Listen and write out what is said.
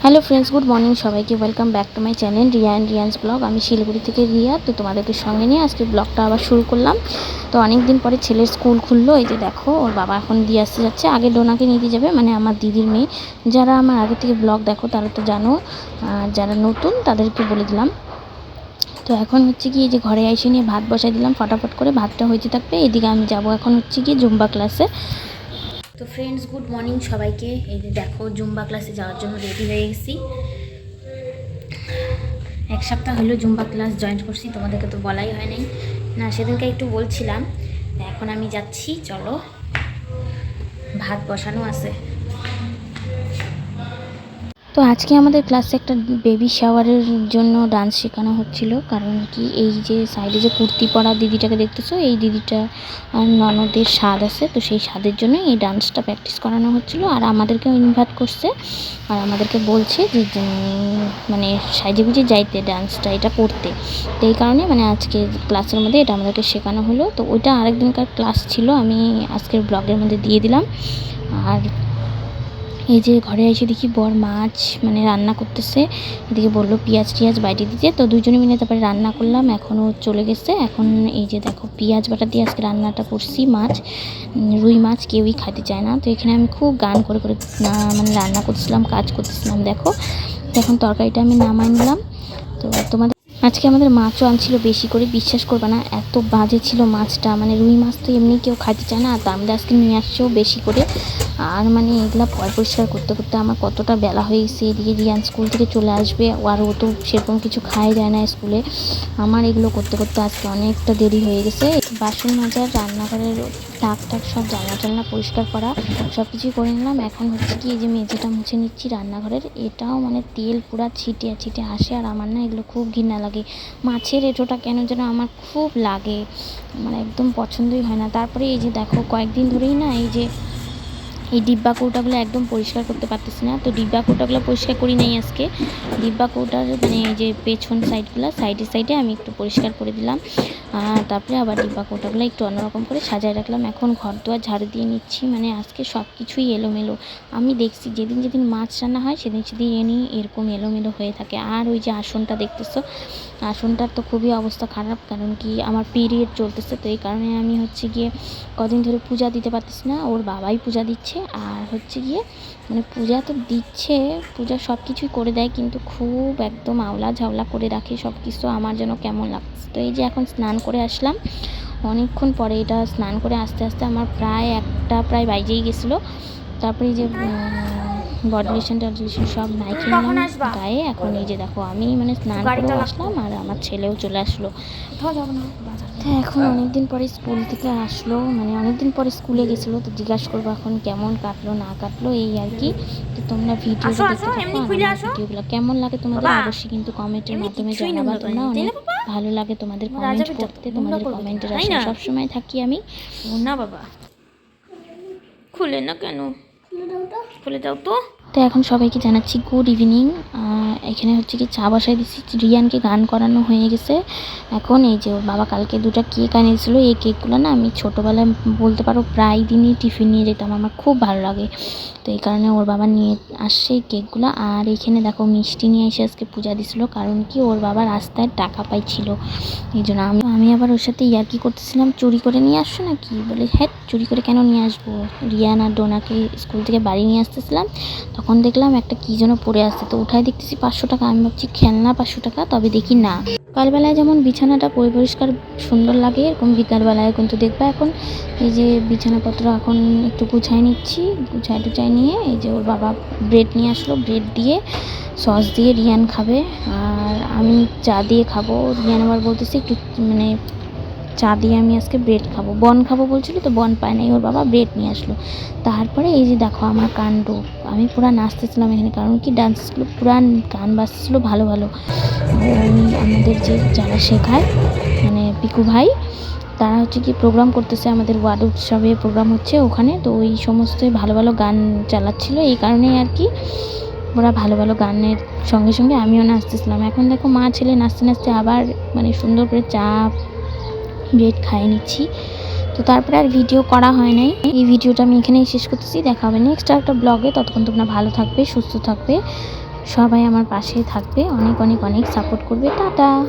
Hello friends, good morning সবাইকে। Welcome back to my channel Riya and Riyan's blog. আমি শিলিগুড়ি থেকে রিয়া। তো তোমাদেরকে সঙ্গে নিয়ে আজকে ব্লগটা আবার শুরু করলাম। তো অনেক দিন পরে ছেলের স্কুল খুললো। এই যে দেখো, ওর বাবা এখন দিয়ে আসতে যাচ্ছে। আগে ডোনাকে নিতে যাবে, মানে আমার দিদির মেয়ে। যারা আমার আগে থেকে ব্লগ দেখো তারা তো জানো, আর যারা নতুন তাদেরকে বলে দিলাম। তো এখন হচ্ছে কি, এই যে ঘরে এসে নিয়ে ভাত বসাই দিলাম, ফটাফট করে ভাতটা হইতে থাকবে। এদিকে আমি যাব এখন হচ্ছে কি জুম্বা ক্লাসে। তো ফ্রেন্ডস, গুড মর্নিং সবাইকে। এই যে দেখো, জুম্বা ক্লাসে যাওয়ার জন্য রেডি হয়ে গেছি। এক সপ্তাহ হলো জুম্বা ক্লাস জয়েন করছি, তোমাদেরকে তো বলাই হয় নাই না, সেদিনকে একটু বলছিলাম। এখন আমি যাচ্ছি, চলো। ভাত বসানো আছে। তো আজকে আমাদের ক্লাসে একটা বেবি শাওয়ারের জন্য ডান্স শেখানো হচ্ছিল। কারণ কি, এই যে সাইডে যে কুর্তি পরা দিদিটাকে দেখতেছো, এই দিদিটা ননদের স্বাদ আছে, তো সেই স্বাদের জন্য এই ডান্সটা প্র্যাকটিস করানো হচ্ছিল। আর আমাদেরকে ইনভাইট করছে, আর আমাদেরকে বলছে যে মানে সাইজে গুজে যাইতে ডান্সটা এটা করতে। তো এই কারণে মানে আজকে ক্লাসের মধ্যে এটা আমাদেরকে শেখানো হলো। তো ওইটা আরেকদিনকার ক্লাস ছিল, আমি আজকের ব্লগের মধ্যে দিয়ে দিলাম। আর এই যে ঘরে এসে দেখি বর মাছ মানে রান্না করতেছে। এদিকে বললো পেঁয়াজ টিয়াজ বাইটে দিতে, তো দুজনে মিলে তারপরে রান্না করলাম। এখনও চলে গেছে। এখন এই যে দেখো, পেঁয়াজ বাটা দিয়ে আজকে রান্নাটা করছি। মাছ, রুই মাছ কেউই খেতে চায় না। তো এখানে আমি খুব গান করে করে মানে রান্না করতেছিলাম, কাজ করতেছিলাম। দেখো, এখন তরকারিটা আমি নামাই নিলাম। তো তোমাদের আজকে আমাদের মাছও আনছিল বেশি করে, বিশ্বাস করবে না এত বাজে ছিল মাছটা। মানে রুই মাছ তো এমনি কেউ খাইতে চায় না, আর তার মধ্যে আজকে নিয়ে আসছেও বেশি করে। আর মানে এগুলা পরিষ্কার করতে করতে আমার কতটা বেলা হয়ে গেছে। এদিকে রিয়ান স্কুল থেকে চলে আসবে, আর ও তো সেরকম কিছু খাই যায় না স্কুলে। আমার এগুলো করতে করতে আজকে অনেকটা দেরি হয়ে গেছে। বাসন মাজার, রান্নাঘরের টাক সব জানলা টালনা পরিষ্কার করা সব কিছুই করে নিলাম। এখন হচ্ছে কি, এই যে মেঝেটা মুছে নিচ্ছি রান্নাঘরের। এটাও মানে তেল পুরা ছিটিয়ে ছিটিয়ে আসে, আর আমার না এগুলো খুব ঘৃণা লাগে। মাছের এঁঠোটা কেন যেন আমার খুব লাগে, মানে একদম পছন্দই হয় না। তারপরে এই যে দেখো, কয়েকদিন ধরেই না এই ডিব্বা কৌটাগুলো একদম পরিষ্কার করতে পারতেছি না। তো ডিব্বা কৌটাগুলো পরিষ্কার করি নাই আজকে। ডিব্বা কৌটার মানে এই যে পেছন সাইডগুলো, সাইডে আমি একটু পরিষ্কার করে দিলাম। তারপরে আবার ডিব্বা কৌটাগুলো একটু অন্যরকম করে সাজায় রাখলাম। এখন ঘর দুয়ার ঝাড়ু দিয়ে নিচ্ছি। মানে আজকে সব কিছুই এলোমেলো। আমি দেখছি যেদিন যেদিন মাছ রান্না হয় সেদিন এরকম এলোমেলো হয়ে থাকে। আর ওই যে আসনটা দেখতেছো, আসনটার তো খুবই অবস্থা খারাপ। কারণ কি, আমার পিরিয়ড চলতেছে, তো এই কারণে আমি হচ্ছে গিয়ে কদিন ধরে পূজা দিতে পারতেছি না। ওর বাবাই পূজা দিচ্ছে। আর হচ্ছে গিয়ে মানে পূজা তো দিচ্ছে, পূজা সব কিছুই করে দেয়, কিন্তু খুব একদম আওলা ঝাওলা করে রাখে সব কিছু। আমার যেন কেমন লাগছে। তো এই যে এখন স্নান করে আসলাম অনেকক্ষণ পরে। এটা স্নান করে আস্তে আস্তে আমার প্রায় বাইজেই গেছিলো। তারপরে এই যে বডি লোশন সব মাইকে নিলাম গায়ে। এখন এই যে দেখো, আমি মানে স্নান করেও আসলাম, আর আমার ছেলেও চলে আসলো। তো এখন অনেকদিন পরে স্কুল থেকে আসলো, মানে অনেকদিন পরে স্কুলে গেছিলো। তো জিজ্ঞাসা করবো এখন কেমন কাটলো না কাটলো, এই আর কি। তো তোমরা ভিডিওটা দেখতে থাকো। আমার ভিডিওগুলো কেমন লাগে তোমাদের অবশ্যই কিন্তু কমেন্টের মাধ্যমে জানাবা। তোমরা অনেক ভালো লাগে তোমাদের কমেন্ট করতে, তোমাদের কমেন্টের আশায় সবসময় থাকি আমি। না বাবা, খুলে না কেন, খুলে দাও তো। তো এখন সবাইকে জানাচ্ছি গুড ইভিনিং। এখানে হচ্ছে কি চা বসাই দিচ্ছি। রিয়ানকে গান করানো হয়ে গেছে। এখন এই যে ওর বাবা কালকে 2টা কেক আনিয়েছিল। এই কেকগুলো না আমি ছোটোবেলায় বলতে পারো প্রায় দিনই টিফিন নিয়ে যেতাম, আমার খুব ভালো লাগে। তো এই কারণে ওর বাবা নিয়ে আসছে এই কেকগুলো। আর এখানে দেখো, মিষ্টি নিয়ে এসে আজকে পূজা দিছিল। কারণ কি, ওর বাবা রাস্তায় টাকা পাইছিল, এই জন্য আমি আবার ওর সাথে ইয়ার্কি করতেছিলাম, চুরি করে নিয়ে আসছো না কি। বলে হ্যাঁ, চুরি করে কেন নিয়ে আসবো। রিয়ান আর ডোনাকে স্কুল থেকে বাড়ি নিয়ে আসতেছিলাম, তখন দেখলাম একটা কী যেন পড়ে আসছে। তো উঠায় দেখতেছি 500 টাকা। আমি ভাবছি খেলনা 500 টাকা, তবে দেখি না। সকালবেলায় যেমন বিছানাটা পরিষ্কার সুন্দর লাগে, এরকম বিকালবেলায় কিন্তু দেখবা এখন এই যে বিছানাপত্র এখন একটু গুছাই নিচ্ছি। গুছাই নিয়ে এই যে ওর বাবা ব্রেড নিয়ে আসলো, ব্রেড দিয়ে সস দিয়ে রিয়ান খাবে, আর আমি চা দিয়ে খাবো। রিয়ান আবার বলতেছে একটু মানে চা দিয়ে আমি আজকে ব্রেড খাবো, বন খাবো বলছিল, তো বন পায় নাই, ওর বাবা ব্রেড নিয়ে আসলো। তারপরে এই যে দেখো আমার কাণ্ড, আমি পুরা নাচতেছিলাম এখানে। কারণ কি, ডান্সগুলো পুরা গান বাজতেছিলো ভালো ভালো। আমাদের যারা শেখায় মানে পিকু ভাই, তারা হচ্ছে কি প্রোগ্রাম করতেছে, আমাদের ওয়ার্ড উৎসবে প্রোগ্রাম হচ্ছে ওখানে। তো ওই সমস্ত ভালো ভালো গান চালাচ্ছিল, এই কারণেই আর কি ওরা ভালো ভালো গানের সঙ্গে সঙ্গে আমিও নাচতেছিলাম। এখন দেখো মা ছেলে নাচতে নাচতে আবার মানে সুন্দর করে চা ব্রেড খাইয়ে নিচ্ছি। তো তারপরে আর ভিডিও করা হয় নাই। এই ভিডিওটা আমি এখানেই শেষ করতেছি। দেখা হবে নেক্সট একটা ব্লগে। ততক্ষণ তোমরা ভালো থাকবে, সুস্থ থাকবে। সবাই আমার পাশে থাকবে, অনেক অনেক অনেক সাপোর্ট করবে। টাটা।